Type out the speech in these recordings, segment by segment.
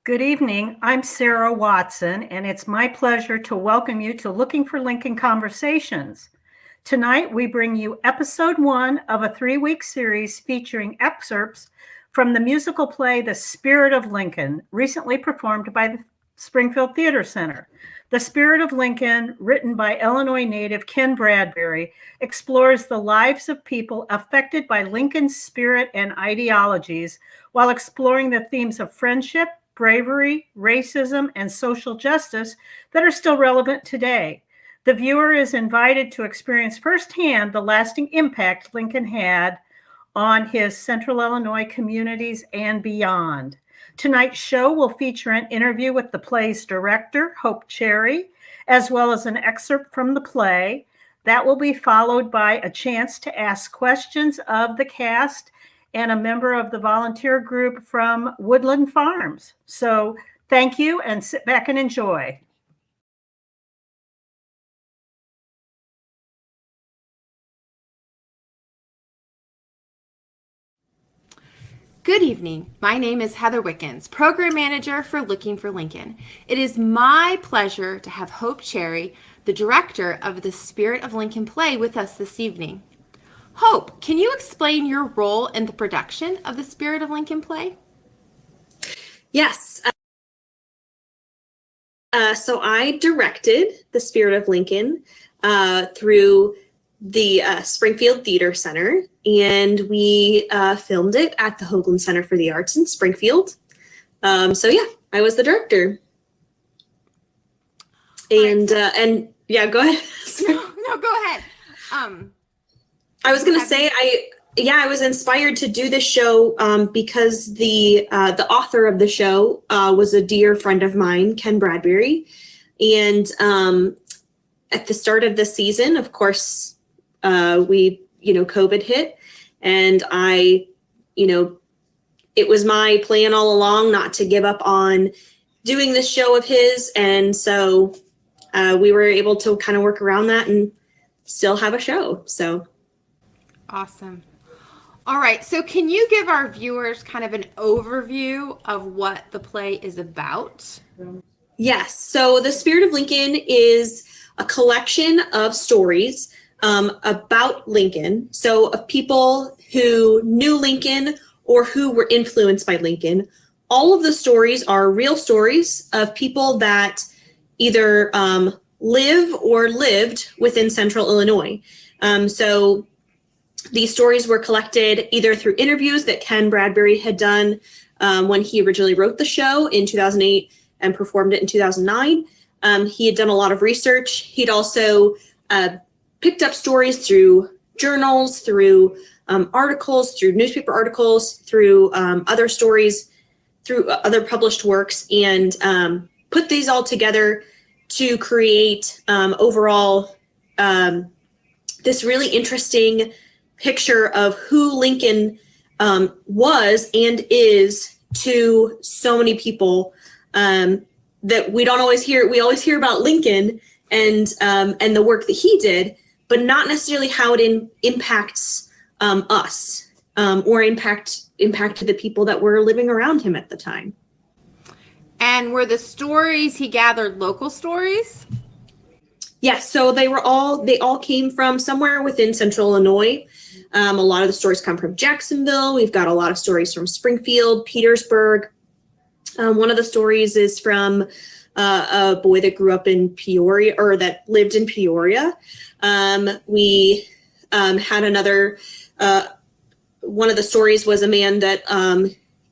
Good evening. I'm Sarah Watson, and it's my pleasure to welcome you to Looking for Lincoln Conversations. Tonight, we bring you episode 1 of a 3-week series featuring excerpts from the musical play The Spirit of Lincoln, recently performed by the Springfield Theatre Centre. The Spirit of Lincoln, written by Illinois native Ken Bradbury, explores the lives of people affected by Lincoln's spirit and ideologies while exploring the themes of friendship, bravery, racism, and social justice that are still relevant today. The viewer is invited to experience firsthand the lasting impact Lincoln had on his Central Illinois communities and beyond. Tonight's show will feature an interview with the play's director, Hope Cherry, as well as an excerpt from the play. That will be followed by a chance to ask questions of the cast and a member of the volunteer group from Woodland Farms. So thank you, and sit back and enjoy. Good evening. My name is Heather Wickens, Program Manager for Looking for Lincoln. It is my pleasure to have Hope Cherry, the director of the Spirit of Lincoln play, with us this evening. Hope, can you explain your role in the production of the Spirit of Lincoln play? Yes. So I directed the Spirit of Lincoln through the Springfield Theatre Centre, and we filmed it at the Hoogland Center for the Arts in Springfield. So yeah, I was the director. And yeah, go ahead. No, go ahead. I was going to say, I was inspired to do this show because the author of the show was a dear friend of mine, Ken Bradbury. And at the start of the season, of course, COVID hit, and it was my plan all along not to give up on doing this show of his. And so we were able to kind of work around that and still have a show. So. Awesome. All right. So can you give our viewers kind of an overview of what the play is about? Yes. So The Spirit of Lincoln is a collection of stories about Lincoln. So of people who knew Lincoln or who were influenced by Lincoln. All of the stories are real stories of people that either live or lived within Central Illinois. So these stories were collected either through interviews that Ken Bradbury had done when he originally wrote the show in 2008 and performed it in 2009. He had done a lot of research. He'd also picked up stories through journals, through articles, through newspaper articles, through other stories, through other published works, and put these all together to create overall this really interesting picture of who Lincoln was and is to so many people that we don't always hear. We always hear about Lincoln and the work that he did, but not necessarily how it impacts us or impacted the people that were living around him at the time. And were the stories he gathered local stories? Yes, so they all came from somewhere within Central Illinois. A lot of the stories come from Jacksonville. We've got a lot of stories from Springfield, Petersburg. One of the stories is from a boy that grew up in Peoria, or that lived in Peoria. We had another, one of the stories was a man that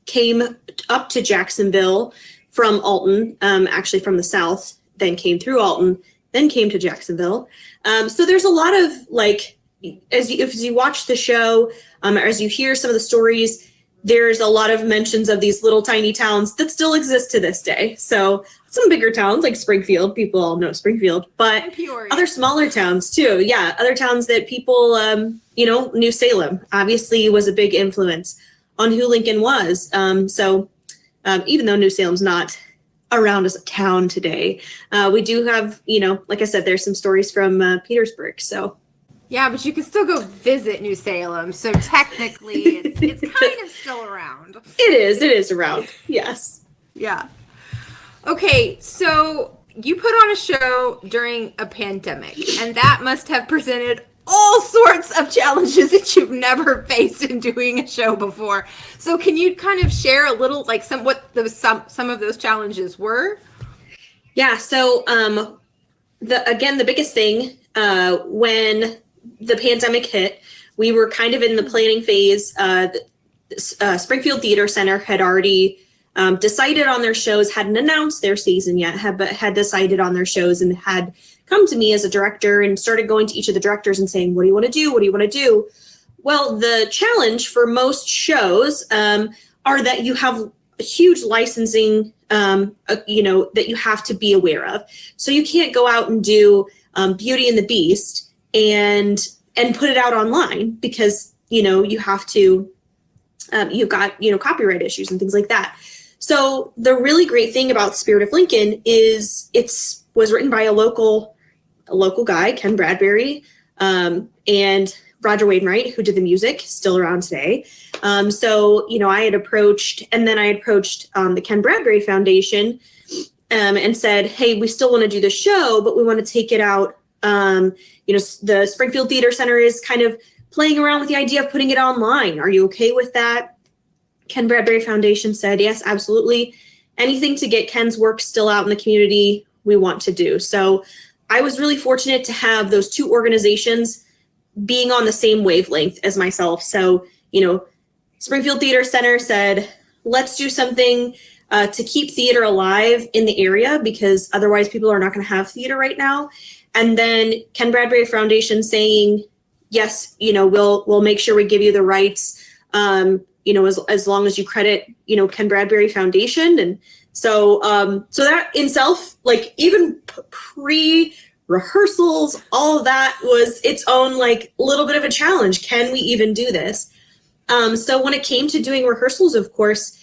came up to Jacksonville from Alton, actually from the South, then came through Alton, then came to Jacksonville. So there's a lot of, like, as you watch the show, or as you hear some of the stories, there's a lot of mentions of these little tiny towns that still exist to this day. So some bigger towns like Springfield, people all know Springfield, but other smaller towns too. Yeah, other towns that people, New Salem obviously was a big influence on who Lincoln was. So even though New Salem's not around as a town today, we do have, like I said, there's some stories from Petersburg. So. Yeah, but you can still go visit New Salem, so technically it's kind of still around. It is around, yes. Yeah. Okay, so you put on a show during a pandemic, and that must have presented all sorts of challenges that you've never faced in doing a show before. So can you kind of share a little, like some of those challenges were? Yeah. So the biggest thing when the pandemic hit, we were kind of in the planning phase. Springfield Theatre Centre had already decided on their shows, hadn't announced their season yet, but had decided on their shows and had come to me as a director and started going to each of the directors and saying, what do you want to do? What do you want to do? Well, the challenge for most shows are that you have huge licensing, that you have to be aware of. So you can't go out and do Beauty and the Beast and put it out online because, you have to, you've got, copyright issues and things like that. So the really great thing about Spirit of Lincoln is was written by a local guy, Ken Bradbury, and Roger Wainwright, who did the music, still around today. I had approached the Ken Bradbury Foundation and said, hey, we still want to do the show, but we want to take it out. The Springfield Theatre Centre is kind of playing around with the idea of putting it online. Are you okay with that? Ken Bradbury Foundation said, yes, absolutely. Anything to get Ken's work still out in the community, we want to do. So I was really fortunate to have those two organizations being on the same wavelength as myself. So, Springfield Theatre Centre said, let's do something to keep theater alive in the area because otherwise people are not going to have theater right now. And then Ken Bradbury Foundation saying, yes, we'll make sure we give you the rights, as long as you credit, Ken Bradbury Foundation. And so that in self, like even pre-rehearsals, all of that was its own like little bit of a challenge. Can we even do this? So when it came to doing rehearsals, of course,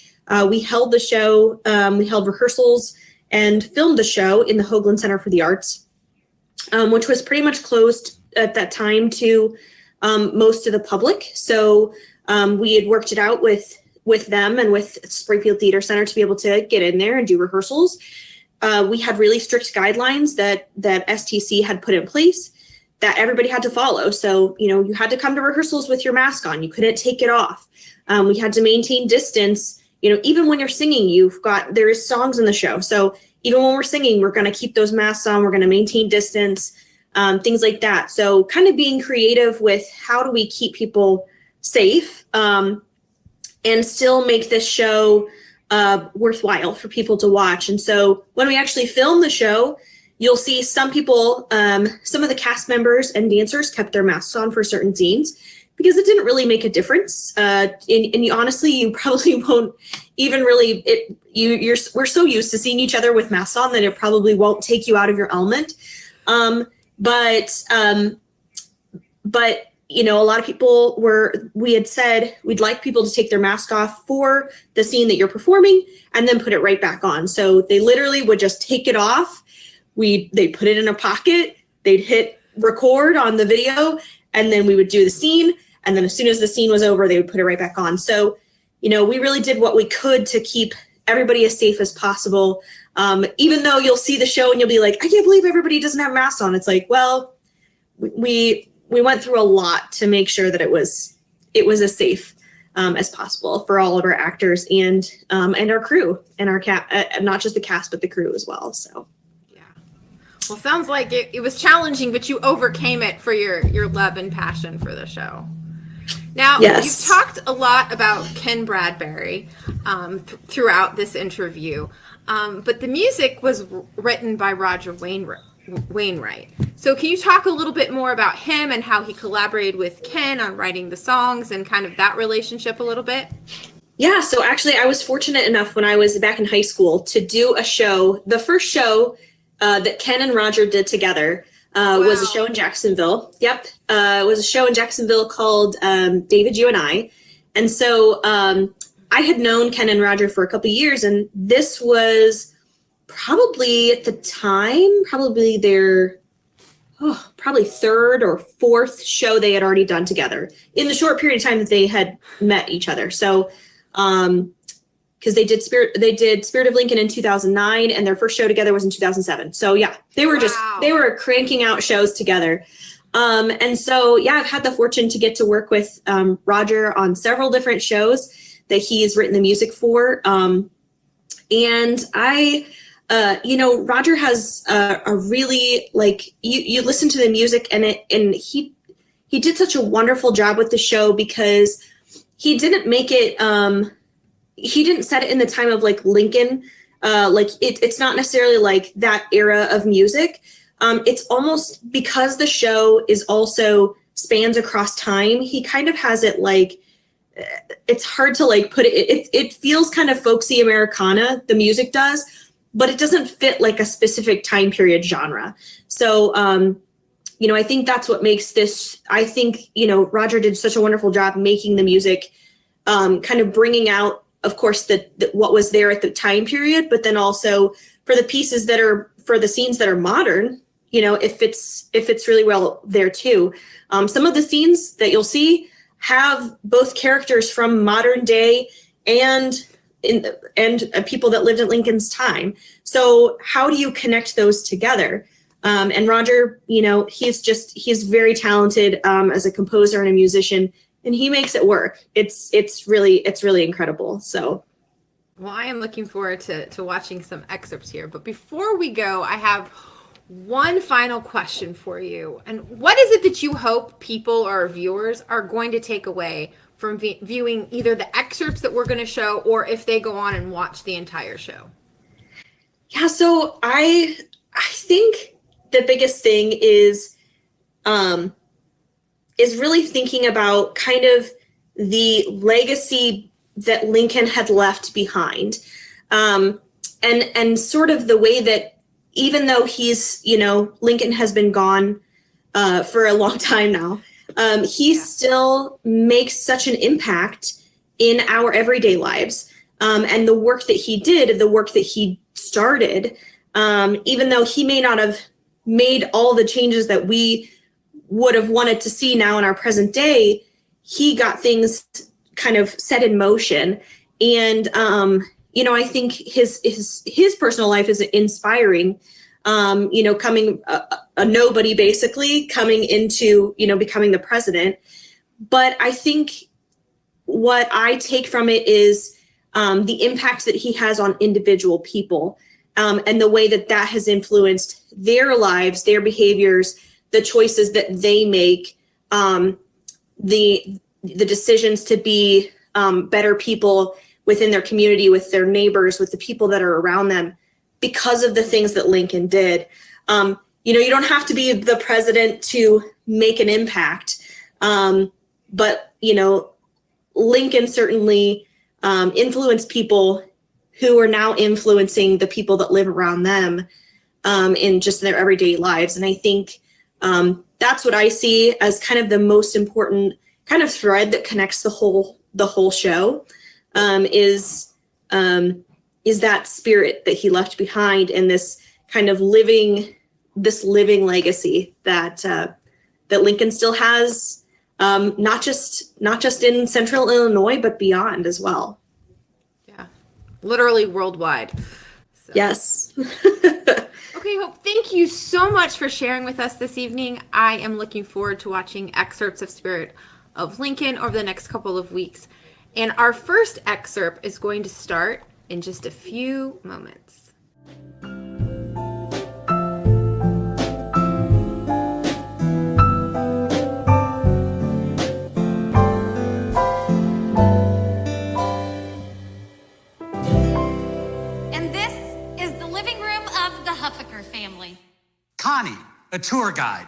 we held the show, we held rehearsals and filmed the show in the Hoogland Center for the Arts, which was pretty much closed at that time to most of the public. So we had worked it out with them and with Springfield Theatre Centre to be able to get in there and do rehearsals. We had really strict guidelines that STC had put in place that everybody had to follow. So, you had to come to rehearsals with your mask on. You couldn't take it off. We had to maintain distance. Even when you're singing, there is songs in the show. So even when we're singing, we're going to keep those masks on. We're going to maintain distance, things like that. So kind of being creative with how do we keep people safe and still make this show worthwhile for people to watch. And so when we actually film the show, you'll see some people, some of the cast members and dancers kept their masks on for certain scenes because it didn't really make a difference. Honestly, you probably won't even really, we're so used to seeing each other with masks on that it probably won't take you out of your element. But a lot of people we had said we'd like people to take their mask off for the scene that you're performing and then put it right back on. So they literally would just take it off. They'd put it in a pocket, they'd hit record on the video, and then we would do the scene. And then as soon as the scene was over, they would put it right back on. So, we really did what we could to keep everybody as safe as possible. Even though you'll see the show and you'll be like, I can't believe everybody doesn't have masks on. It's like, well, we went through a lot to make sure that it was as safe as possible for all of our actors and our crew and our not just the cast, but the crew as well. So. Well, sounds like it was challenging, but you overcame it for your love and passion for the show. Now, yes. You've talked a lot about Ken Bradbury throughout this interview, but the music was written by Roger Wainwright. So can you talk a little bit more about him and how he collaborated with Ken on writing the songs and kind of that relationship a little bit? Yeah, so actually I was fortunate enough when I was back in high school to do a show, the first show that Ken and Roger did together was a show in Jacksonville. Yep. It was a show in Jacksonville called David, You and I. And so I had known Ken and Roger for a couple of years, and this was probably at the time, probably their third or fourth show they had already done together in the short period of time that they had met each other. So, because they did Spirit of Lincoln in 2009, and their first show together was in 2007. So yeah, they were they were cranking out shows together. And so, yeah, I've had the fortune to get to work with Roger on several different shows that he's written the music for. And I, Roger has a really, like, you listen to the music, and he did such a wonderful job with the show, because he didn't make it, he didn't set it in the time of like Lincoln. It's not necessarily like that era of music. It's almost, because the show is also spans across time, he kind of has it like, it's hard to like put it, it feels kind of folksy Americana, the music does, but it doesn't fit like a specific time period genre. So, I think that's what makes this, I think, Roger did such a wonderful job making the music, kind of bringing out, of course, what was there at the time period, but then also for the pieces that are, for the scenes that are modern, it fits really well there too. Some of the scenes that you'll see have both characters from modern day and people that lived at Lincoln's time. So how do you connect those together? And Roger, he's very talented as a composer and a musician, and he makes it work. It's really incredible. So. Well, I am looking forward to watching some excerpts here. But before we go, I have one final question for you. And what is it that you hope people or viewers are going to take away from viewing either the excerpts that we're going to show, or if they go on and watch the entire show? Yeah, so I think the biggest thing is really thinking about kind of the legacy that Lincoln had left behind, and sort of the way that, even though Lincoln has been gone for a long time now, he still makes such an impact in our everyday lives. And the work that he did, the work that he started, even though he may not have made all the changes that we would have wanted to see now in our present day, he got things kind of set in motion. And, I think his personal life is inspiring, coming a nobody, basically coming into, becoming the president. But I think what I take from it is the impact that he has on individual people, and the way that has influenced their lives, their behaviors, the choices that they make, the decisions to be better people within their community, with their neighbors, with the people that are around them, because of the things that Lincoln did. You don't have to be the president to make an impact. But Lincoln certainly influenced people who are now influencing the people that live around them in just their everyday lives. And I think that's what I see as kind of the most important kind of thread that connects the whole show, is that spirit that he left behind, and this kind of living legacy that Lincoln still has, not just in Central Illinois, but beyond as well. Yeah, literally worldwide. So. Yes. Okay, Hope, thank you so much for sharing with us this evening. I am looking forward to watching excerpts of Spirit of Lincoln over the next couple of weeks. And our first excerpt is going to start in just a few moments. And this is the living room of the Huffaker family. Connie, a tour guide.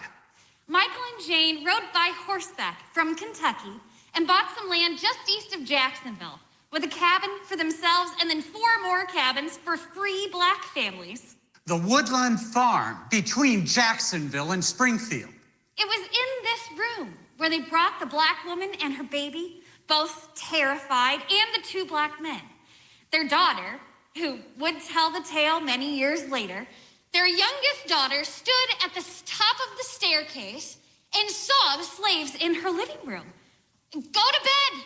Michael and Jane rode by horseback from Kentucky and bought some land just east of Jacksonville, with a cabin for themselves and then 4 more cabins for free Black families. The Woodland Farm between Jacksonville and Springfield. It was in this room where they brought the Black woman and her baby, both terrified, and the 2 Black men. Their daughter, who would tell the tale many years later, their youngest daughter stood at the top of the staircase and saw the slaves in her living room. Go to bed,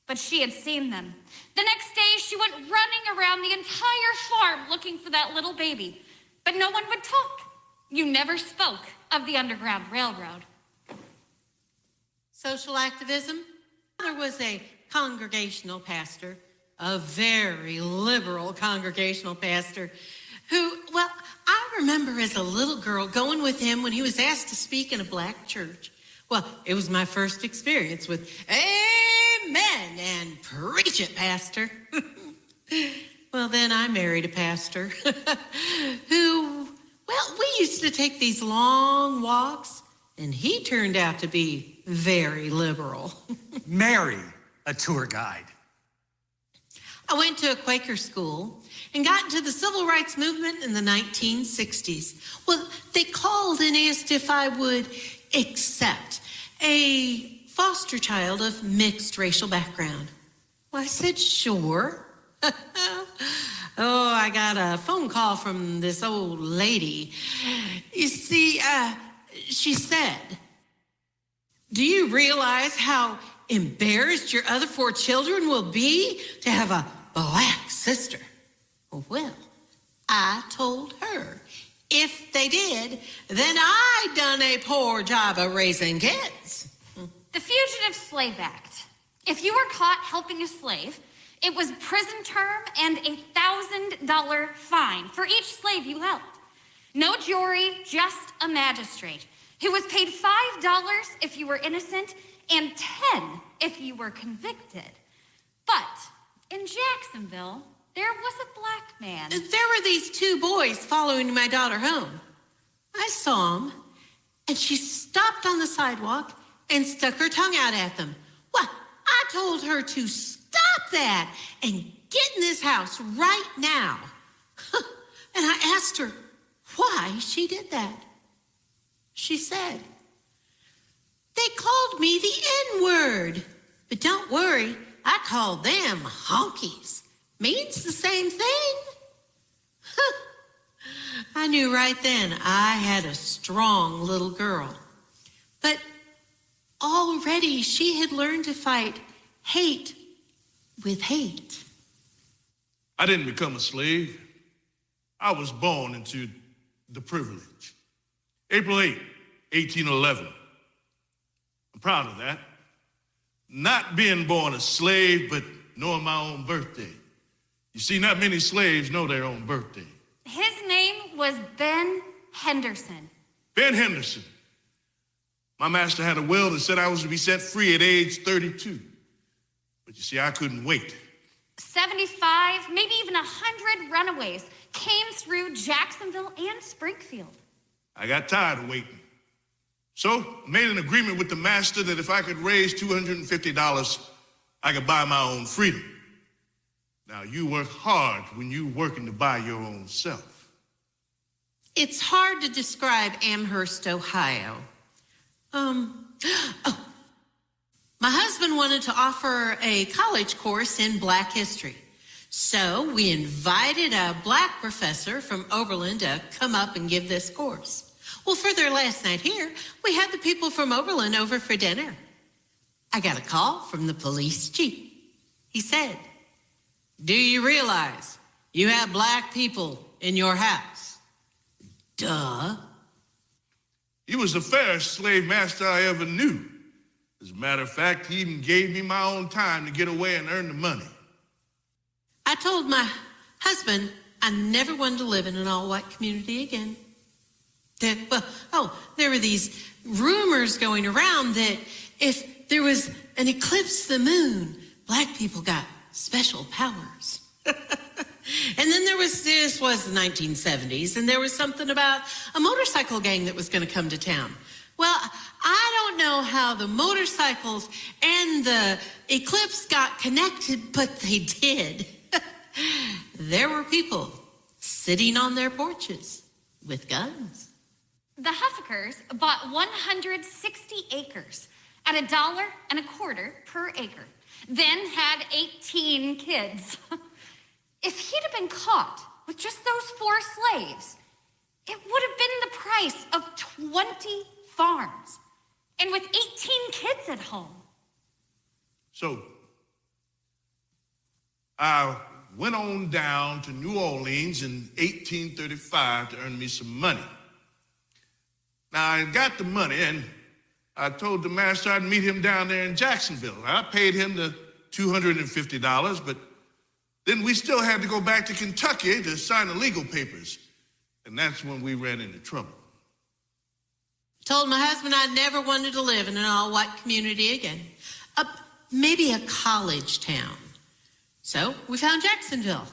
But she had seen them. The next day, she went running around the entire farm looking for that little baby. But no one would talk. You never spoke of the Underground Railroad. Social activism. There was a congregational pastor, a very liberal congregational pastor, who, well, I remember as a little girl going with him when he was asked to speak in a black church. Well, it was my first experience with amen and preach it, pastor. Well, then I married a pastor who, well, we used to take these long walks, and he turned out to be very liberal. Marry a tour guide. I went to a Quaker school and got into the civil rights movement in the 1960s. Well, they called and asked if I would accept a foster child of mixed racial background. Well, I said, sure. Oh, I got a phone call from this old lady. You see, she said, do you realize how embarrassed your other 4 children will be to have a black sister? Well, I told her if they did, then I done a poor job of raising kids. The Fugitive Slave Act. If you were caught helping a slave, it was prison term and a $1,000 fine for each slave you helped. No jury, just a magistrate who was paid $5 if you were innocent and $10 if you were convicted. But in Jacksonville, there was a black man. There were these 2 boys following my daughter home. I saw them, and she stopped on the sidewalk and stuck her tongue out at them. Well, I told her to stop that and get in this house right now. And I asked her why she did that. She said, they called me the N-word. But don't worry, I called them honkies. Means the same thing. I knew right then I had a strong little girl. But already she had learned to fight hate with hate. I didn't become a slave. I was born into the privilege. April 8, 1811. I'm proud of that. Not being born a slave, but knowing my own birthday. You see, not many slaves know their own birthday. His name was Ben Henderson. Ben Henderson. My master had a will that said I was to be set free at age 32. But you see, I couldn't wait. 75, maybe even 100 runaways came through Jacksonville and Springfield. I got tired of waiting. So I made an agreement with the master that if I could raise $250, I could buy my own freedom. Now, you work hard when you're working to buy your own self. It's hard to describe Amherst, Ohio. My husband wanted to offer a college course in Black history. So we invited a Black professor from Oberlin to come up and give this course. Well, for their last night here, we had the people from Oberlin over for dinner. I got a call from the police chief. He said, do you realize you have Black people in your house? Duh. He was the fairest slave master I ever knew. As a matter of fact, he even gave me my own time to get away and earn the money. I told my husband I never wanted to live in an all-white community again. There were these rumors going around that if there was an eclipse of the moon, Black people got special powers. And then this was the 1970s, and there was something about a motorcycle gang that was going to come to town. Well, I don't know how the motorcycles and the eclipse got connected, but they did. There were people sitting on their porches with guns. The Huffakers bought 160 acres at $1.25 per acre, then had 18 kids. If he'd have been caught with just those 4 slaves, it would have been the price of 20 farms, and with 18 kids at home. So, I went on down to New Orleans in 1835 to earn me some money. Now, I got the money, and I told the master I'd meet him down there in Jacksonville. I paid him the $250, but then we still had to go back to Kentucky to sign the legal papers. And that's when we ran into trouble. Told my husband I never wanted to live in an all-white community again. Maybe a college town. So we found Jacksonville.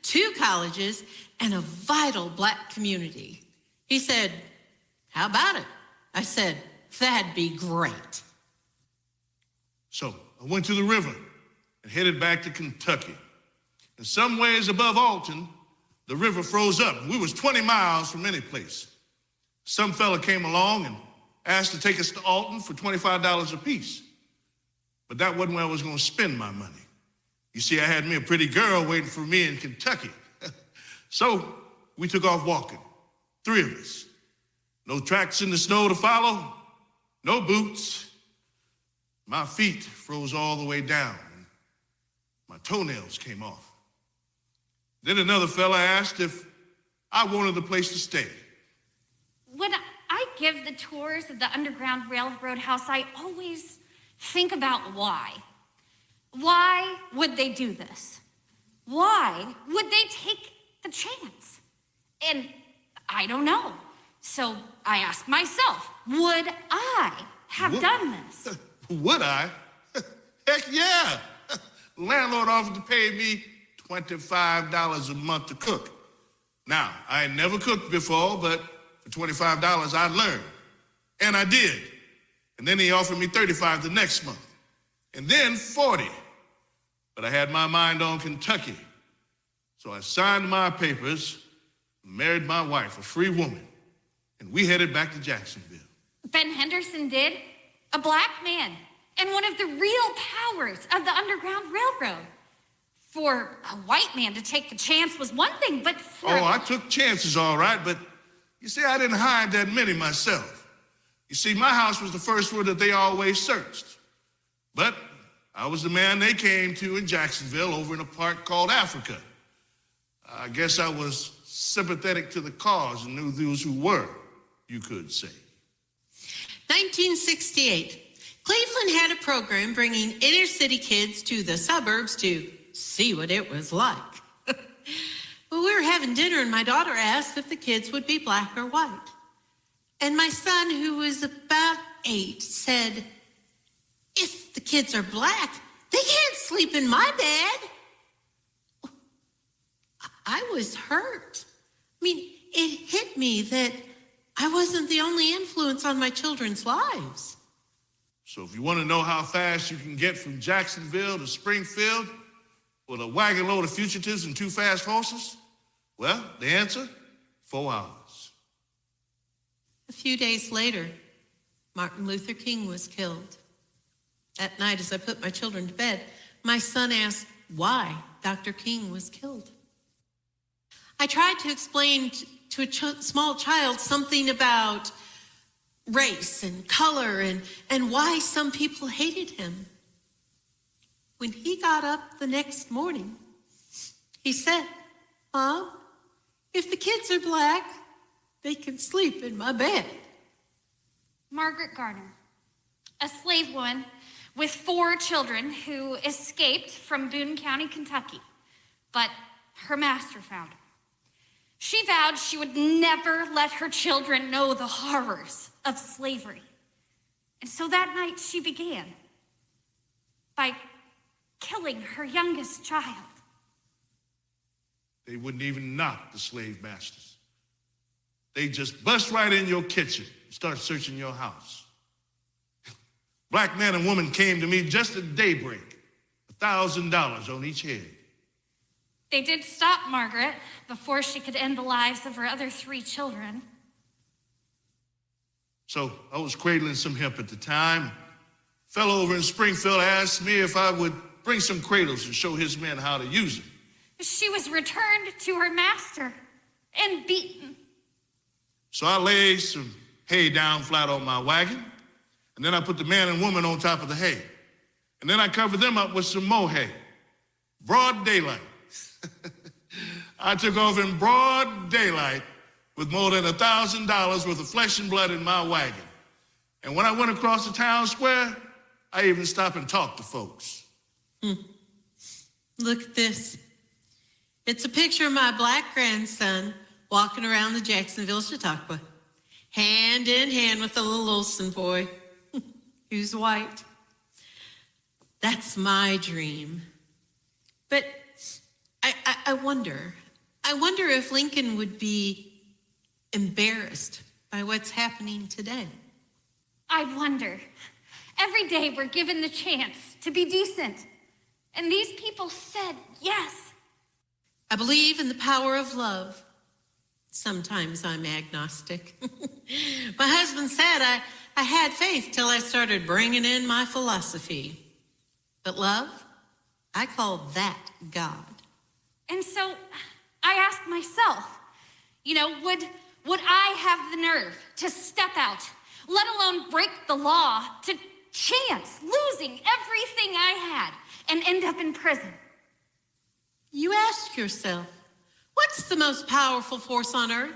2 colleges and a vital black community. He said, "How about it?" I said, "That'd be great." So I went to the river and headed back to Kentucky. In some ways above Alton, the river froze up. We was 20 miles from any place. Some fella came along and asked to take us to Alton for $25 apiece. But that wasn't where I was going to spend my money. You see, I had me a pretty girl waiting for me in Kentucky. So we took off walking, 3 of us. No tracks in the snow to follow, no boots. My feet froze all the way down, and my toenails came off. Then another fella asked if I wanted a place to stay. When I give the tours of the Underground Railroad house, I always think about why. Why would they do this? Why would they take the chance? And I don't know. So I ask myself, would I have done this? Would I? Heck yeah. The landlord offered to pay me $25 a month to cook. Now, I had never cooked before, but for $25 I learned. And I did. And then he offered me $35 the next month. And then $40. But I had my mind on Kentucky. So I signed my papers, married my wife, a free woman, and we headed back to Jacksonville. Ben Henderson did. A black man, and one of the real powers of the Underground Railroad. For a white man to take the chance was one thing, but for... Oh, I took chances, all right, but you see, I didn't hide that many myself. You see, my house was the first one that they always searched. But I was the man they came to in Jacksonville over in a park called Africa. I guess I was sympathetic to the cause and knew those who were, you could say. 1968, Cleveland had a program bringing inner city kids to the suburbs to see what it was like. Well, we were having dinner and my daughter asked if the kids would be black or white. And my son, who was about 8, said, "If the kids are black, they can't sleep in my bed." I was hurt. I mean, it hit me that I wasn't the only influence on my children's lives. So if you want to know how fast you can get from Jacksonville to Springfield with a wagon load of fugitives and 2 fast horses, well, the answer, 4 hours. A few days later, Martin Luther King was killed. That night, as I put my children to bed, my son asked why Dr. King was killed. I tried to explain to a small child something about race and color and why some people hated him. When he got up the next morning, he said, "Mom, if the kids are black, they can sleep in my bed." Margaret Garner, a slave woman with 4 children who escaped from Boone County, Kentucky, but her master found her. She vowed she would never let her children know the horrors of slavery. And so that night she began by killing her youngest child. They wouldn't even knock, the slave masters. They just bust right in your kitchen and start searching your house. Black man and woman came to me just at daybreak, $1,000 on each head. They did stop Margaret before she could end the lives of her other 3 children. So I was cradling some hemp at the time. Fellow over in Springfield asked me if I would bring some cradles and show his men how to use them. She was returned to her master and beaten. So I laid some hay down flat on my wagon, and then I put the man and woman on top of the hay. And then I covered them up with some more hay. broad daylight. I took off in broad daylight with more than $1,000 worth of flesh and blood in my wagon. And when I went across the town square, I even stopped and talked to folks. Look at this. It's a picture of my black grandson walking around the Jacksonville Chautauqua, hand in hand with the little Olsen boy, who's white. That's my dream. But I wonder if Lincoln would be embarrassed by what's happening today. I wonder. Every day we're given the chance to be decent. And these people said yes. I believe in the power of love. Sometimes I'm agnostic. My husband said I had faith till I started bringing in my philosophy. But love, I call that God. And so I asked myself, would I have the nerve to step out, let alone break the law, to chance losing everything I had and end up in prison? You ask yourself, what's the most powerful force on earth?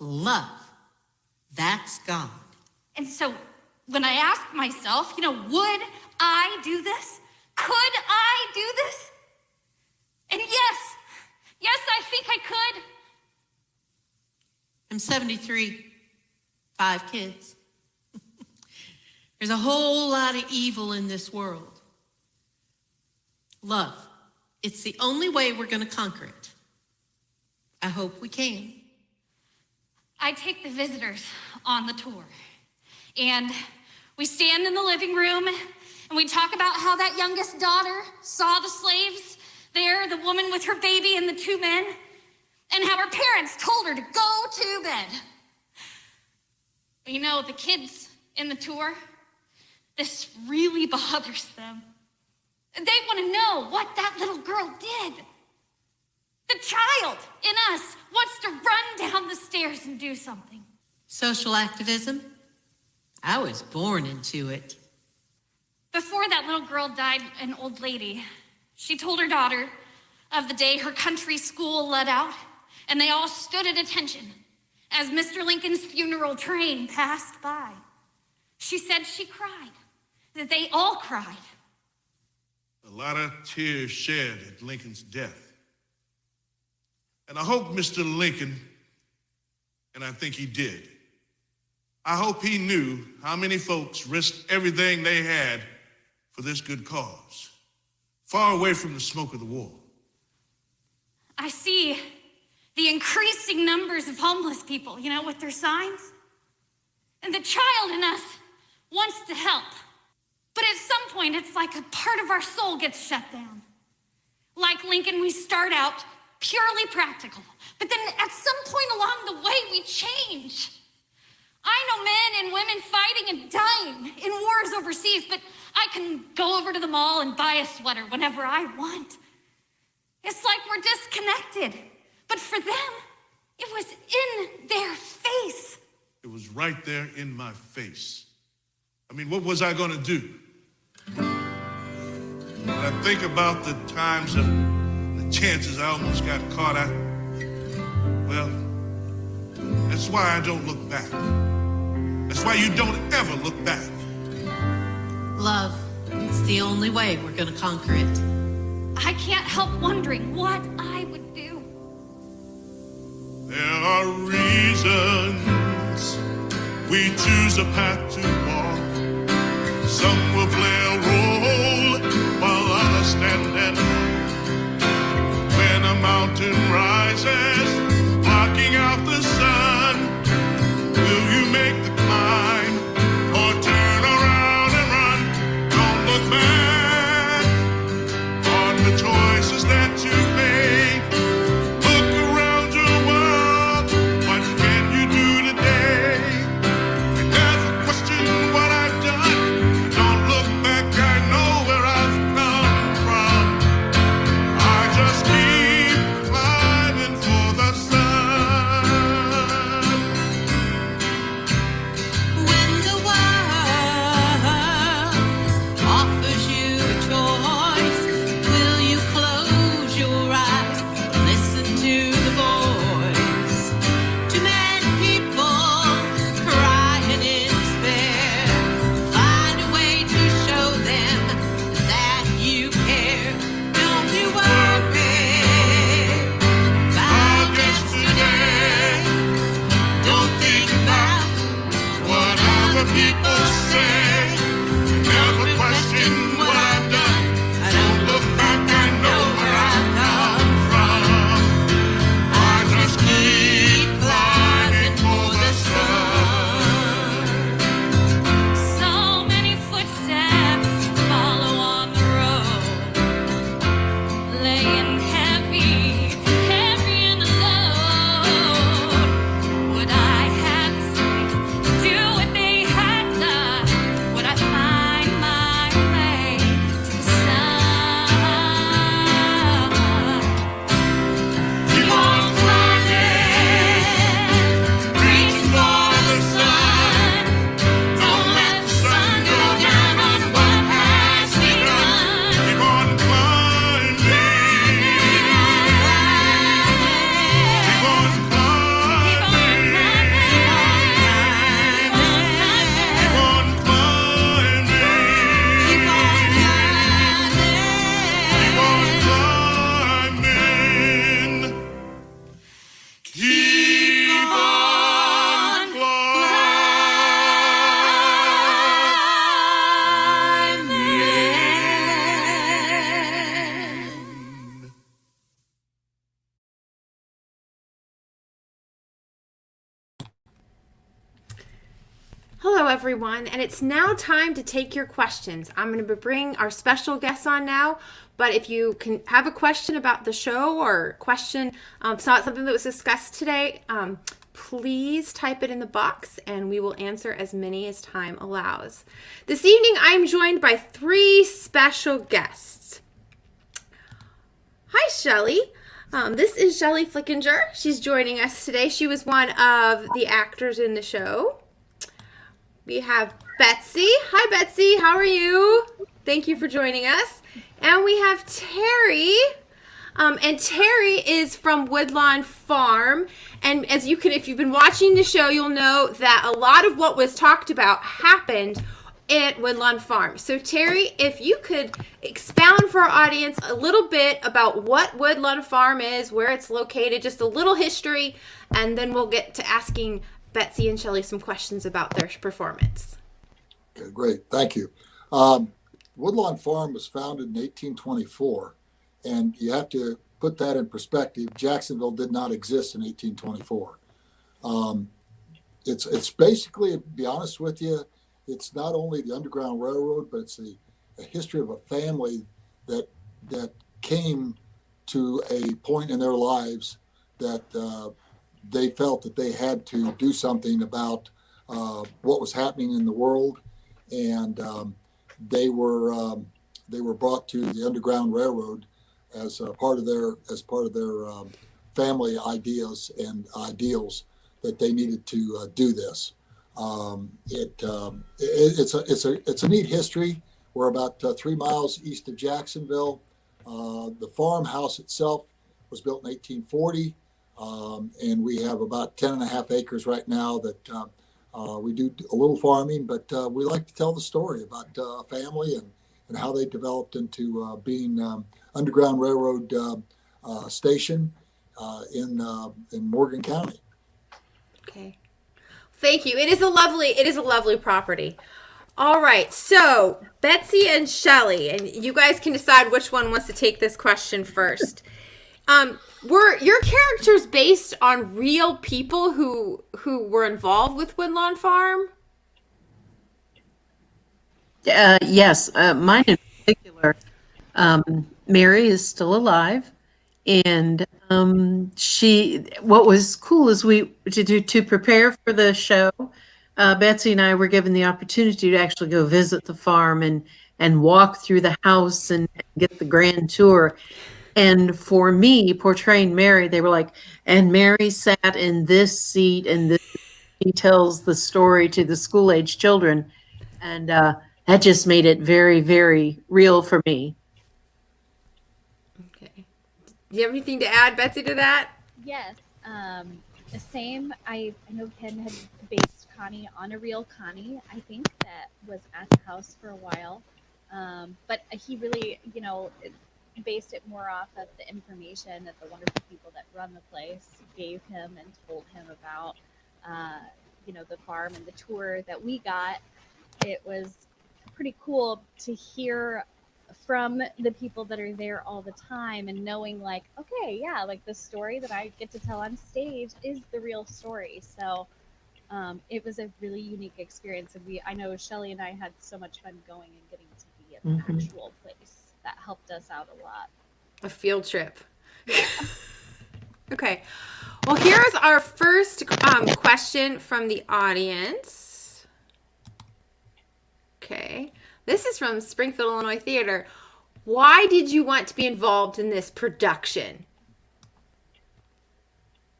Love. That's God. And so when I asked myself, would I do this? Could I do this? And yes, I think I could. I'm 73, 5 kids. There's a whole lot of evil in this world. Love. It's the only way we're going to conquer it. I hope we can. I take the visitors on the tour. And we stand in the living room and we talk about how that youngest daughter saw the slaves there, the woman with her baby and the 2 men, and how her parents told her to go to bed. But the kids in the tour, this really bothers them. They want to know what that little girl did. The child in us wants to run down the stairs and do something. Social activism? I was born into it. Before that little girl died, an old lady, she told her daughter of the day her country school let out, and they all stood at attention as Mr. Lincoln's funeral train passed by. She said she cried, that they all cried. A lot of tears shed at Lincoln's death. And I hope Mr. Lincoln, and I think he did, I hope he knew how many folks risked everything they had for this good cause, far away from the smoke of the war. I see the increasing numbers of homeless people, with their signs. And the child in us wants to help. But at some point, it's like a part of our soul gets shut down. Like Lincoln, we start out purely practical. But then at some point along the way, we change. I know men and women fighting and dying in wars overseas, but I can go over to the mall and buy a sweater whenever I want. It's like we're disconnected. But for them, it was in their face. It was right there in my face. What was I going to do? When I think about the times and the chances I almost got caught out, well, that's why I don't look back. That's why you don't ever look back. Love. It's the only way we're going to conquer it. I can't help wondering what I would do. There are reasons we choose a path to walk. Some will play a role while others stand and walk. When a mountain rises, blocking out the sun, will you make the climb or turn around and run? Don't look back on the choices that you made. Look around your world. What can you do today? And never question what I've done. Don't look back, I know where I've come from. I just keep climbing. Hello, everyone, and it's now time to take your questions. I'm going to bring our special guests on now, but if you can have a question about the show or question something that was discussed today, please type it in the box and we will answer as many as time allows. This evening, I'm joined by 3 special guests. Hi, Shelley. This is Shelley Flickinger. She's joining us today. She was one of the actors in the show. We have Betsy. Hi, Betsy. How are you? Thank you for joining us. And we have Terry. And Terry is from Woodlawn Farm. And as you can, if you've been watching the show, you'll know that a lot of what was talked about happened at Woodlawn Farm. So Terry, if you could expound for our audience a little bit about what Woodlawn Farm is, where it's located, just a little history, and then we'll get to asking Betsy and Shelley some questions about their performance. Okay, great. Thank you. Woodlawn Farm was founded in 1824, and you have to put that in perspective. Jacksonville did not exist in 1824. It's basically, to be honest with you, it's not only the Underground Railroad, but it's a history of a family that came to a point in their lives that they felt that they had to do something about what was happening in the world, and they were brought to the Underground Railroad as part of their family ideas and ideals that they needed to do this. It's a neat history. We're about 3 miles east of Jacksonville. The farmhouse itself was built in 1840, and we have about 10.5 acres right now that we do a little farming, but we like to tell the story about a family and how they developed into being Underground Railroad station in Morgan County. Okay. Thank you. It is a lovely property. All right. So Betsy and Shelley, and you guys can decide which one wants to take this question first. Were your characters based on real people who were involved with Woodlawn Farm? Yes. Mine in particular, Mary is still alive. And what was cool is to prepare for the show, Betsy and I were given the opportunity to actually go visit the farm and walk through the house and get the grand tour. And for me, portraying Mary, they were like, and Mary sat in this seat and he tells the story to the school-age children. And that just made it very, very real for me. Do you have anything to add, Betsy, to that? Yes. The same. I know Ken had based Connie on a real Connie, I think, that was at the house for a while. But he really, based it more off of the information that the wonderful people that run the place gave him and told him about, the farm and the tour that we got. It was pretty cool to hear from the people that are there all the time and knowing the story that I get to tell on stage is the real story. So it was a really unique experience. And I know Shelley and I had so much fun going and getting to be at the actual place. That helped us out a lot. A field trip. Yeah. Okay. Well, here's our first question from the audience. Okay. This is from Springfield, Illinois Theater. Why did you want to be involved in this production?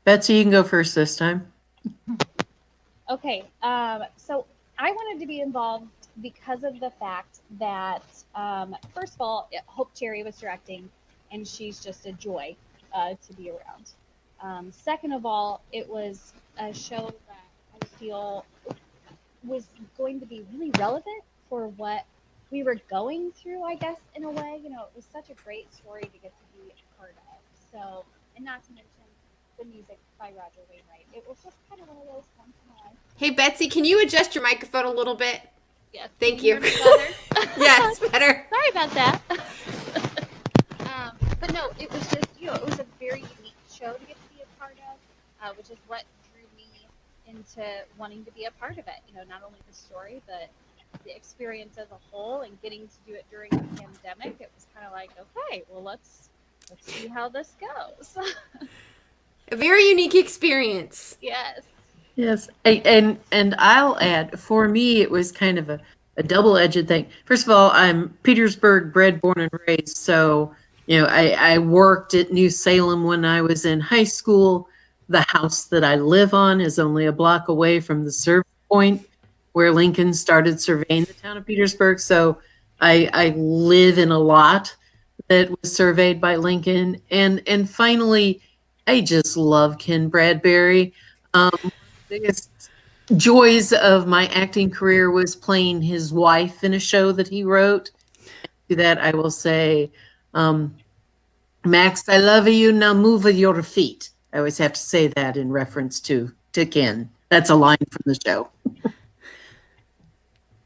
Betsy, you can go first this time. Okay. So I wanted to be involved because of the fact that, first of all, Hope Cherry was directing, and she's just a joy to be around. Second of all, it was a show that I feel was going to be really relevant for what we were going through, I guess, in a way. It was such a great story to get to be a part of. So, and not to mention the music by Roger Wainwright. It was just kind of one of those once in a life. Hey, Betsy, can you adjust your microphone a little bit? Yes. Thank you. Yes, better. Sorry about that. But no, it was just, it was a very unique show to get to be a part of, which is what drew me into wanting to be a part of it. You know, not only the story, but the experience as a whole, and getting to do it during the pandemic. It was kind of like, okay, well, let's see how this goes. A very unique experience. Yes. Yes, and I'll add, for me, it was kind of a double-edged thing. First of all, I'm Petersburg bred, born, and raised, so I worked at New Salem when I was in high school. The house that I live on is only a block away from the survey point where Lincoln started surveying the town of Petersburg. So I live in a lot that was surveyed by Lincoln. And finally, I just love Ken Bradbury. Biggest joys of my acting career was playing his wife in a show that he wrote. To that, I will say, Max, I love you. Now move with your feet. I always have to say that in reference to Ken. That's a line from the show.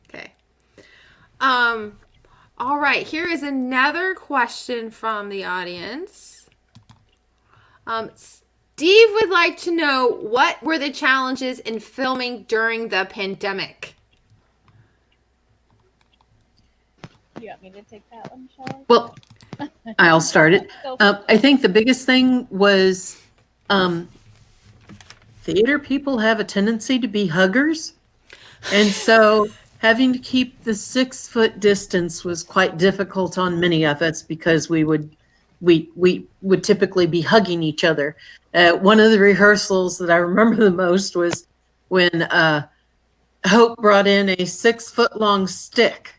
Okay. All right. Here is another question from the audience. Steve would like to know, what were the challenges in filming during the pandemic? You want me to take that one, Shelley? Well, I'll start it. I think the biggest thing was theater people have a tendency to be huggers. And so having to keep the 6-foot distance was quite difficult on many of us, because we would typically be hugging each other. One of the rehearsals that I remember the most was when Hope brought in a 6-foot-long stick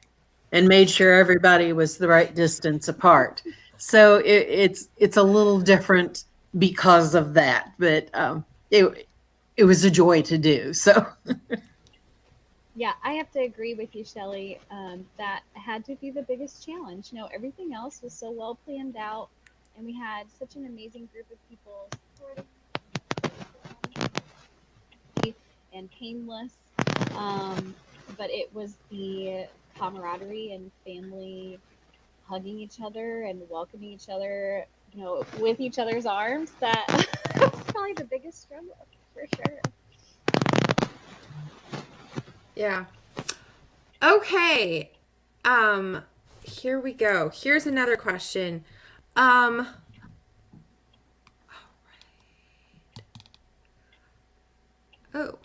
and made sure everybody was the right distance apart. So it's a little different because of that, but it was a joy to do. So. Yeah, I have to agree with you, Shelley. That had to be the biggest challenge. You know, everything else was so well planned out, and we had such an amazing group of people supporting and painless. But it was the camaraderie and family hugging each other and welcoming each other, you know, with each other's arms. That was probably the biggest struggle, for sure. Yeah. Okay. Here we go. Here's another question. All right. Oh.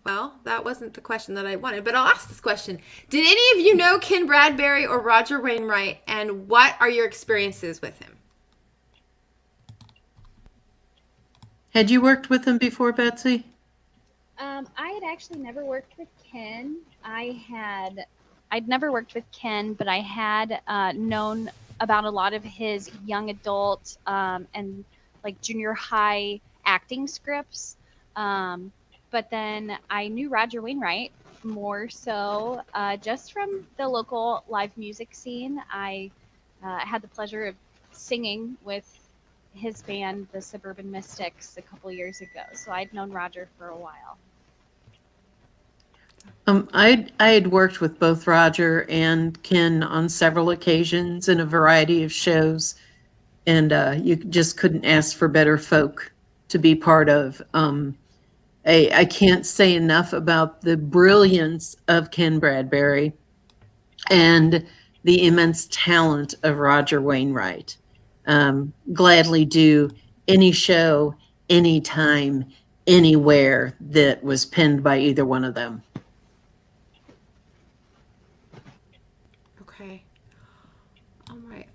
Well, that wasn't the question that I wanted, but I'll ask this question. Did any of you know Ken Bradbury or Roger Wainwright, and what are your experiences with him? Had you worked with him before, Betsy? I had actually never worked with Ken. I'd never worked with Ken, but I had known about a lot of his young adult and like junior high acting scripts. But then I knew Roger Wainwright more so just from the local live music scene. I had the pleasure of singing with his band, the Suburban Mystics, a couple years ago. So I'd known Roger for a while. I had worked with both Roger and Ken on several occasions in a variety of shows, and you just couldn't ask for better folk to be part of. I can't say enough about the brilliance of Ken Bradbury and the immense talent of Roger Wainwright. Gladly do any show, anytime, anywhere that was penned by either one of them. Okay.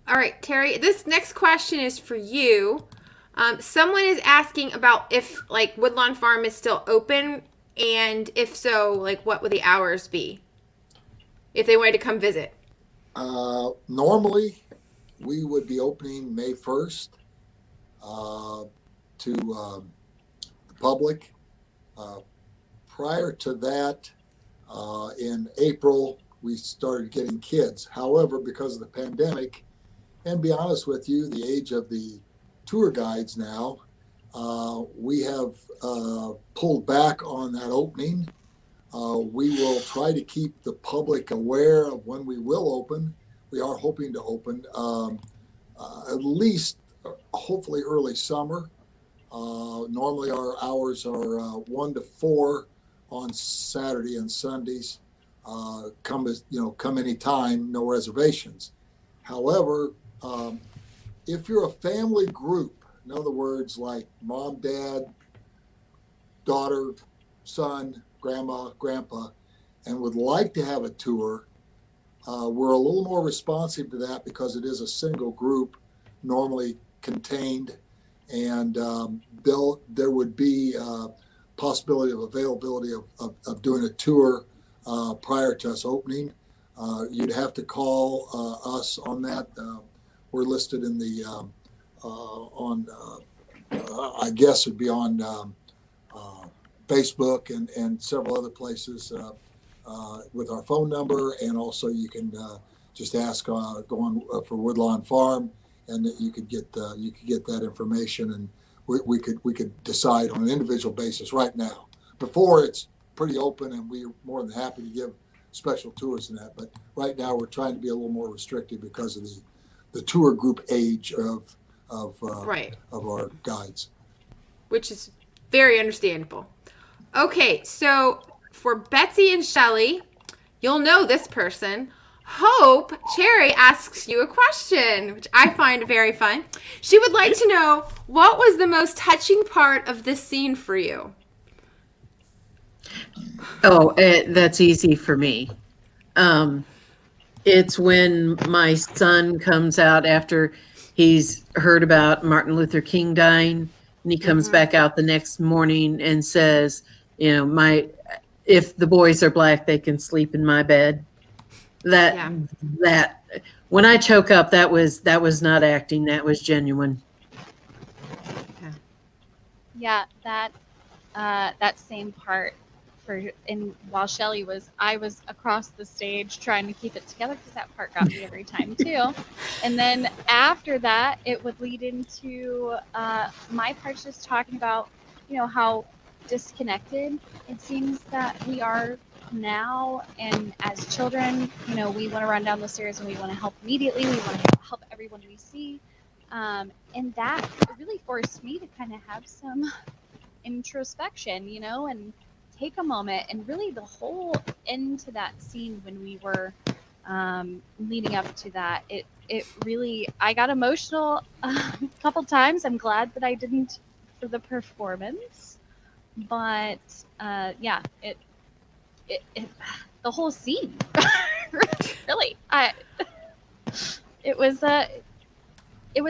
All right, Terry, this next question is for you. Someone is asking about if like Woodlawn Farm is still open, and if so, like what would the hours be if they wanted to come visit? Normally, we would be opening May 1st to the public. Prior to that, in April, we started getting kids. However, because of the pandemic, and be honest with you, the age of the tour guides now, we have pulled back on that opening. We will try to keep the public aware of when we will open. We are hoping to open at least, hopefully, early summer. Normally our hours are 1 to 4 on Saturday and Sundays. Come anytime, no reservations. However, if you're a family group, in other words, like mom, dad, daughter, son, grandma, grandpa, and would like to have a tour, we're a little more responsive to that because it is a single group, normally contained, and there would be possibility of availability of doing a tour prior to us opening. You'd have to call us on that. We're listed in the I guess it'd be on Facebook and several other places with our phone number, and also you can just ask go on for Woodlawn Farm, and that you could get that information, and we could decide on an individual basis right now. Before, it's pretty open, and we're more than happy to give special tours and that. But right now, we're trying to be a little more restricted because of the tour group age of our guides, which is very understandable. Okay, so for Betsy and Shelley, you'll know this person. Hope Cherry asks you a question, which I find very fun. She would like to know, what was the most touching part of this scene for you? Oh, that's easy for me. It's when my son comes out after he's heard about Martin Luther King dying, and he comes back out the next morning and says, if the boys are black, they can sleep in my bed. That when I choke up, that was not acting, that was genuine. Yeah, that same part while Shelley I was across the stage trying to keep it together, because that part got me every time too. And then after that, it would lead into my part, just talking about how disconnected it seems that we are now, and as children, we want to run down the stairs and we want to help immediately, we want to help everyone we see, and that really forced me to kind of have some introspection, and take a moment. And really the whole end to that scene, when we were leading up to that, it really, I got emotional a couple times. I'm glad that I didn't for the performance, but the whole scene really, it was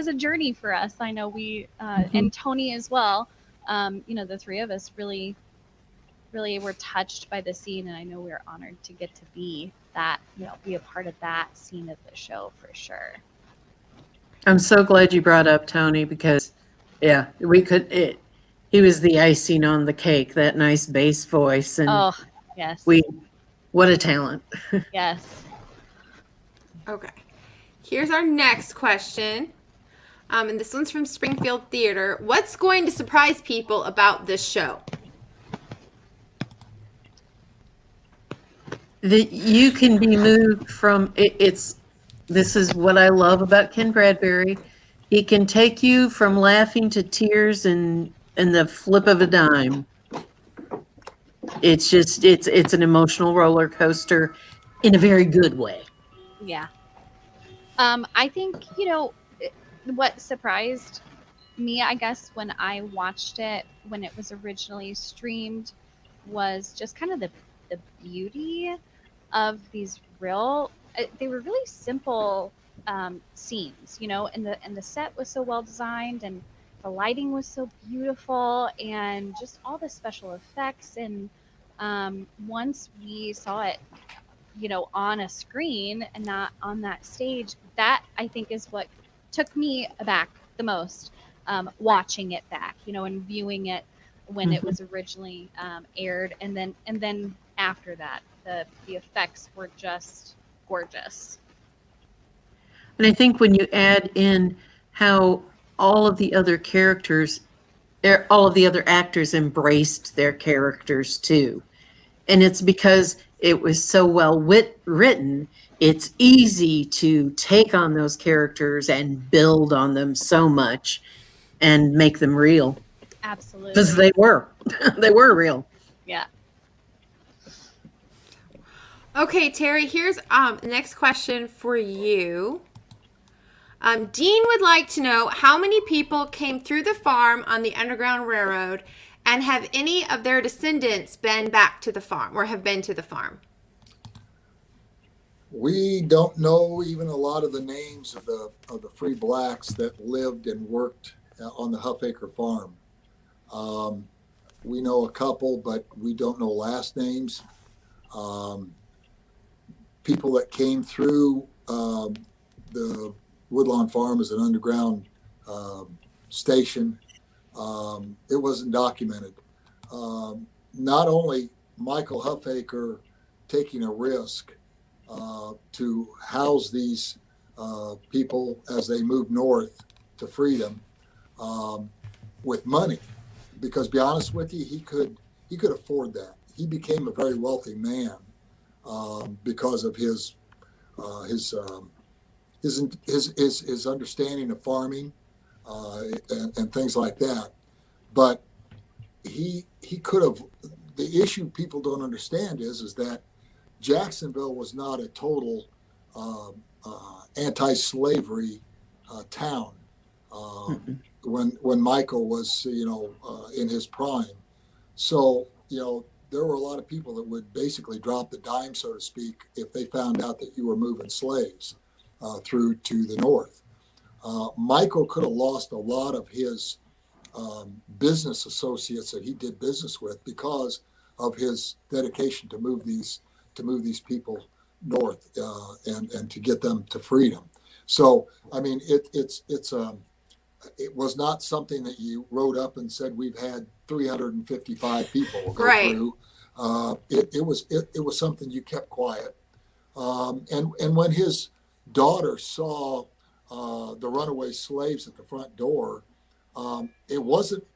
a journey for us. I know we and Tony as well, the three of us really were touched by the scene, and I know we're honored to get to be a part of that scene of the show for sure. I'm so glad you brought up Tony, because he was the icing on the cake, that nice bass voice, and oh yes, what a talent. Yes. Okay, here's our next question, and this one's from Springfield Theatre. What's going to surprise people about this show? That you can be moved from this is what I love about Ken Bradbury. He can take you from laughing to tears in the flip of a dime. It's just it's an emotional roller coaster in a very good way. Yeah. I think what surprised me, I guess, when I watched it when it was originally streamed, was just kind of the beauty of these they were really simple scenes, and the set was so well designed, and the lighting was so beautiful, and just all the special effects. And once we saw it, on a screen and not on that stage, that I think is what took me aback the most, watching it back, and viewing it when it was originally aired, and then after that, the effects were just gorgeous. And I think when you add in how all of the other actors embraced their characters too, and it's because it was so well written, it's easy to take on those characters and build on them so much and make them real. Absolutely. because they were, they were real. Yeah. Okay, Terry, here's the next question for you. Dean would like to know how many people came through the farm on the Underground Railroad, and have any of their descendants been back to the farm or have been to the farm? We don't know even a lot of the names of the free blacks that lived and worked on the Huffacre farm. We know a couple, but we don't know last names. People that came through the Woodlawn Farm as an underground station, it wasn't documented. Not only Michael Huffacre taking a risk to house these people as they moved north to freedom with money, because, be honest with you, he could afford that. He became a very wealthy man because of his understanding of farming and things like that. But he could have. The issue people don't understand is that Jacksonville was not a total anti-slavery town when Michael was in his prime. So there were a lot of people that would basically drop the dime, so to speak, if they found out that you were moving slaves through to the north. Michael could have lost a lot of his business associates that he did business with because of his dedication to move these people north and to get them to freedom. So I mean, it was not something that you wrote up and said we've had 355 people go Right. through. It was something you kept quiet. And when his daughter saw the runaway slaves at the front door, it wasn't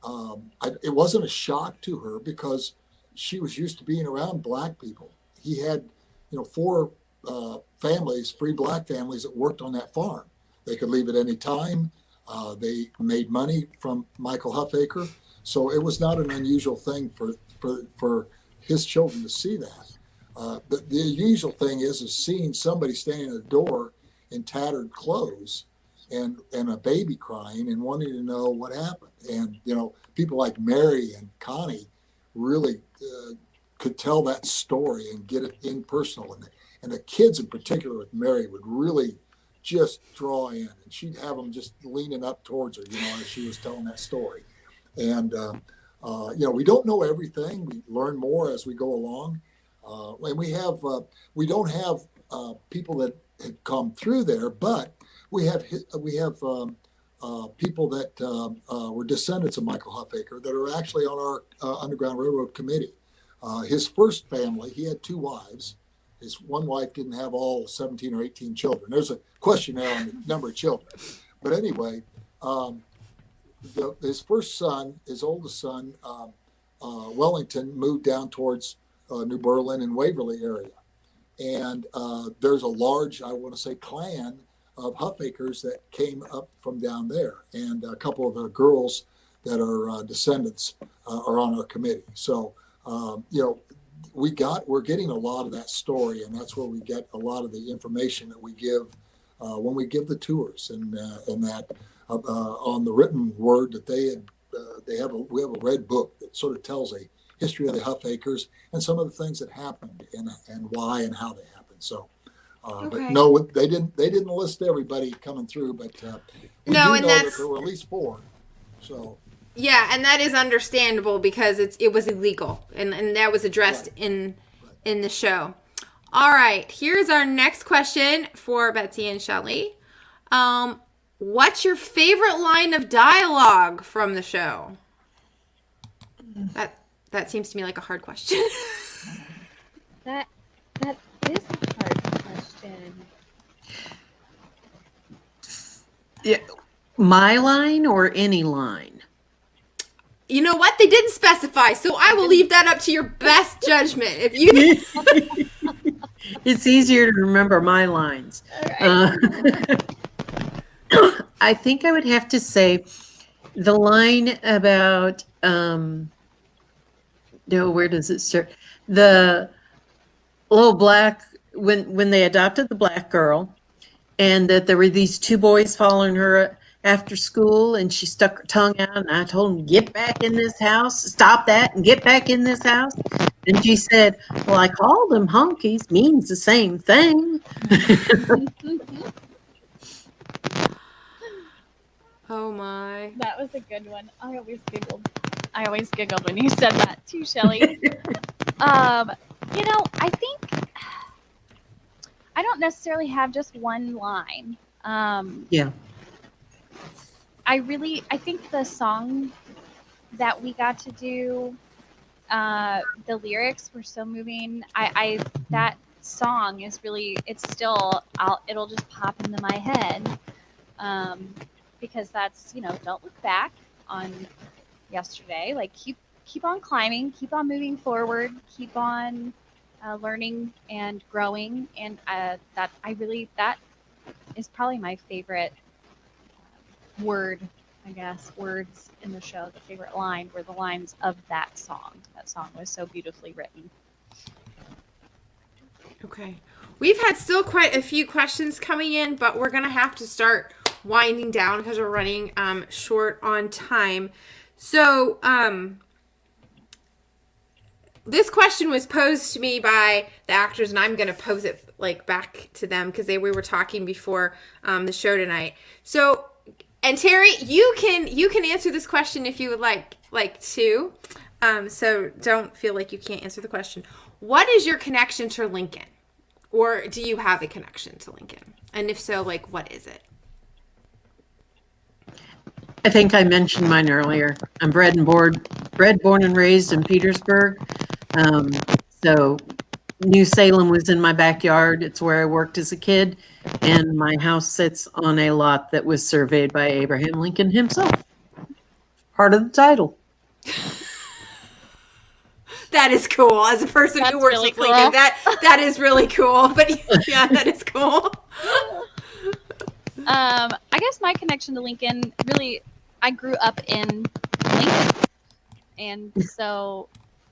a shock to her because she was used to being around black people. He had, 4 families, free black families that worked on that farm. They could leave at any time. They made money from Michael Huffacre. So it was not an unusual thing for his children to see that. The usual thing is seeing somebody standing at the door in tattered clothes and a baby crying and wanting to know what happened. And, people like Mary and Connie really could tell that story and get it in personal. And the kids in particular with Mary would really just draw in, and she'd have them just leaning up towards her, as she was telling that story. And, we don't know everything. We learn more as we go along. And we don't have people that had come through there, but we have people that were descendants of Michael Huffacre that are actually on our Underground Railroad committee. His first family, he had 2 wives. His one wife didn't have all 17 or 18 children. There's a question there on the number of children. But anyway, his first son, his oldest son, Wellington, moved down towards New Berlin and Waverly area. And there's a large, I want to say, clan of Huffacres that came up from down there. And a couple of the girls that are descendants are on our committee. So, we're getting a lot of that story, and that's where we get a lot of the information that we give when we give the tours, and that on the written word that we have a red book that sort of tells a history of the Huffacres and some of the things that happened and why and how they happened. So, Okay. but no, they didn't list everybody coming through, but we No, do and know that's- that there were at least 4. So. Yeah, and that is understandable because it was illegal, and that was addressed Right. in the show. All right, here's our next question for Betsy and Shelley. What's your favorite line of dialogue from the show? That seems to me like a hard question. That is a hard question. Yeah, my line or any line? You know what? They didn't specify, so I will leave that up to your best judgment. If you It's easier to remember my lines. I think I would have to say The line about no, where does it start? The little black when they adopted the black girl, and that there were these two boys following her after school, and she stuck her tongue out, and I told him, "Get back in this house! Stop that and get back in this house!" And she said, "Well, I called them honkies. Means the same thing." Oh my. That was a good one. I always giggled when you said that too, Shelley. I think I don't necessarily have just one line. Yeah. I think the song that we got to do, the lyrics were so moving. That song is really, it's still, it'll just pop into my head. Because that's, don't look back on yesterday. Like keep on climbing, keep on moving forward, keep on learning and growing. And that is probably my favorite word, I guess, words in the show. The favorite line were the lines of that song. That song was so beautifully written. Okay. We've had still quite a few questions coming in, but we're going to have to start winding down because we're running short on time. So this question was posed to me by the actors, and I'm going to pose it back to them because we were talking before the show tonight. So, and Terry, you can answer this question if you would like to. So don't feel like you can't answer the question. What is your connection to Lincoln? Or do you have a connection to Lincoln? And if so, what is it? I think I mentioned mine earlier. I'm bred, born and raised in Petersburg. So New Salem was in my backyard. It's where I worked as a kid. And my house sits on a lot that was surveyed by Abraham Lincoln himself. Part of the title. That is cool. As a person who works with Lincoln, that is really cool. But yeah, that is cool. I guess my connection to Lincoln, really, I grew up in Lincoln. And so,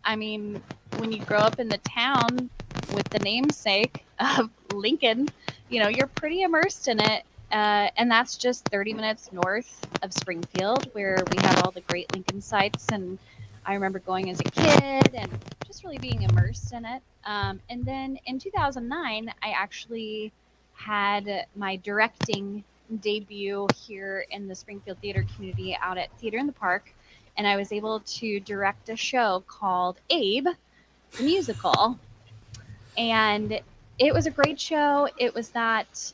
when you grow up in the town with the namesake of Lincoln, you're pretty immersed in it. And that's just 30 minutes north of Springfield, where we have all the great Lincoln sites. And I remember going as a kid and just really being immersed in it. And then in 2009, I actually had my directing debut here in the Springfield theater community out at Theater in the Park. And I was able to direct a show called Abe, the musical. And it was a great show. It was that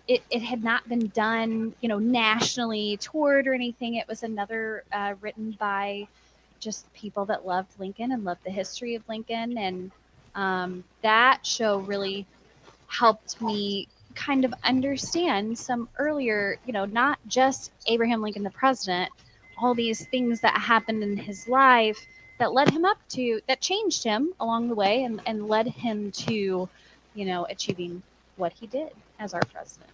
it had not been done, nationally toured or anything. It was another written by just people that loved Lincoln and loved the history of Lincoln. And that show really helped me kind of understand some earlier, not just Abraham Lincoln, the president, all these things that happened in his life that led him that changed him along the way and led him to, achieving what he did as our president.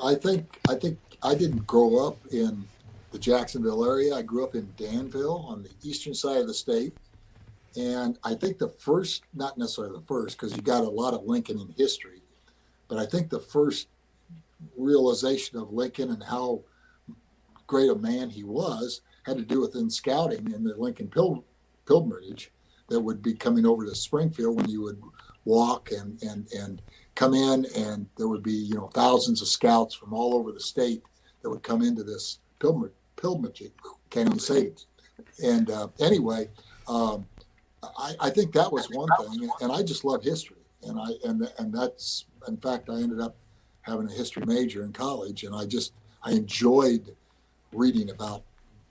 I think I didn't grow up in the Jacksonville area. I grew up in Danville on the eastern side of the state. And I think the first, not necessarily the first, because you got a lot of Lincoln in history, but I think the first realization of Lincoln and how great a man he was had to do with in scouting in the Lincoln pilgrimage that would be coming over to Springfield when you would walk and come in, and there would be, thousands of scouts from all over the state that would come into this pilgrimage. Can't even say it. And anyway, I think that was one thing, and I just love history, and that's, in fact, I ended up having a history major in college, and I enjoyed reading about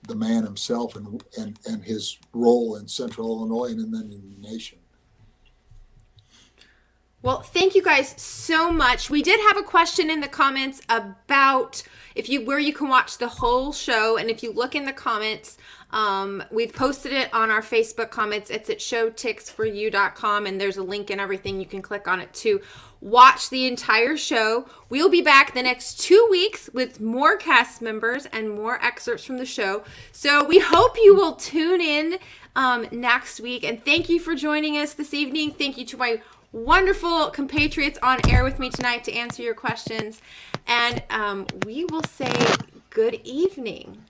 the man himself and his role in Central Illinois and then in the nation. Well, thank you guys so much. We did have a question in the comments about where you can watch the whole show, and if you look in the comments, We've posted it on our Facebook comments. It's at showticksforyou.com, and there's a link and everything. You can click on it to watch the entire show. We'll be back the next 2 weeks with more cast members and more excerpts from the show. So we hope you will tune in next week. And thank you for joining us this evening. Thank you to my wonderful compatriots on air with me tonight to answer your questions. And we will say good evening.